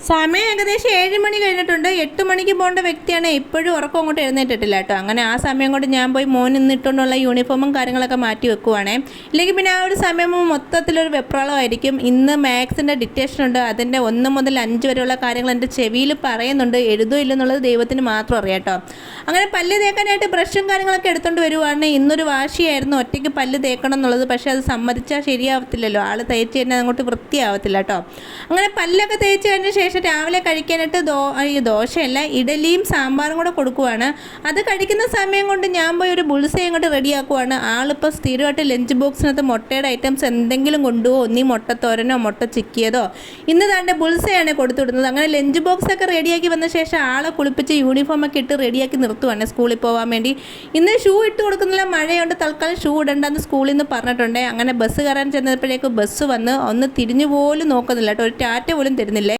സമയം ഏകദേശം 7 മണി കഴിഞ്ഞിട്ടുണ്ട്. 8 മണിക്ക് പോകേണ്ട വ്യക്തിയാണ്, ഇപ്പോഴും ഉറക്കം അങ്ങോട്ട് എഴുന്നേറ്റിട്ടില്ല കേട്ടോ. അങ്ങനെ ആ സമയം കൊണ്ട് ഞാൻ പോയി മോൻ ഇന്നിട്ടുകൊണ്ടുള്ള യൂണിഫോമും കാര്യങ്ങളൊക്കെ മാറ്റി വെക്കുവാണേ. ഇല്ലെങ്കിൽ പിന്നെ ആ ഒരു സമയം മൊത്തത്തിലൊരു വെപ്രാളമായിരിക്കും. ഇന്ന് മാത്സിൻ്റെ ഡിക്റ്റേഷൻ ഉണ്ട്. അതിൻ്റെ 1 മുതൽ 5 വരെയുള്ള കാര്യങ്ങൾ എൻ്റെ ചെവിയിൽ പറയുന്നുണ്ട്. എഴുതോ ഇല്ലെന്നുള്ളത് ദൈവത്തിന് മാത്രം അറിയാം കേട്ടോ. അങ്ങനെ പല്ല് തേക്കാനായിട്ട് ബ്രഷും കാര്യങ്ങളൊക്കെ എടുത്തുകൊണ്ട് വരുവാണ്. ഇന്നൊരു വാശിയായിരുന്നു ഒറ്റയ്ക്ക് പല്ല് തേക്കണം എന്നുള്ളത്. പക്ഷേ അത് സമ്മതിച്ചാൽ ശരിയാവത്തില്ലല്ലോ, ആൾ തേച്ച് തന്നെ അങ്ങോട്ട് വൃത്തിയാവത്തില്ല കേട്ടോ. അങ്ങനെ പല്ലൊക്കെ തേച്ച് കഴിഞ്ഞ ശേഷം രാവിലെ കഴിക്കാനായിട്ട് ദോശയല്ല, ഇഡലിയും സാമ്പാറും കൂടെ കൊടുക്കുവാണ്. അത് കഴിക്കുന്ന സമയം കൊണ്ട് ഞാൻ പോയി ഒരു ബുൾസൈ അങ്ങോട്ട് റെഡിയാക്കുവാണ്. ആളിപ്പോൾ സ്ഥിരമായിട്ട് ലഞ്ച് ബോക്സിനകത്ത് മുട്ടയുടെ ഐറ്റംസ് എന്തെങ്കിലും കൊണ്ടുപോകും. ഒന്നീ മുട്ടത്തോരനോ മുട്ട ചിക്കിയതോ. ഇന്ന് തൻ്റെ ബുൾസയാണ് കൊടുത്തുവിടുന്നത്. അങ്ങനെ ലഞ്ച് ബോക്സൊക്കെ റെഡിയാക്കി വന്ന ശേഷം ആളെ കുളിപ്പിച്ച് യൂണിഫോമൊക്കെ ഇട്ട് റെഡിയാക്കി നിർത്തുവാണ് സ്കൂളിൽ പോകാൻ വേണ്ടി. ഇന്ന് ഷൂ ഇട്ട് കൊടുക്കുന്നില്ല, മഴയുണ്ട്, തൽക്കാലം ഷൂ ഇടണ്ടെന്ന് സ്കൂളിൽ നിന്ന് പറഞ്ഞിട്ടുണ്ട്. അങ്ങനെ ബസ് കയറാൻ ചെന്നപ്പോഴേക്കും ബസ് വന്ന് ഒന്ന് തിരിഞ്ഞു പോലും നോക്കുന്നില്ല കേട്ടോ, ഒരു ടാറ്റ പോലും തരുന്നില്ലേ.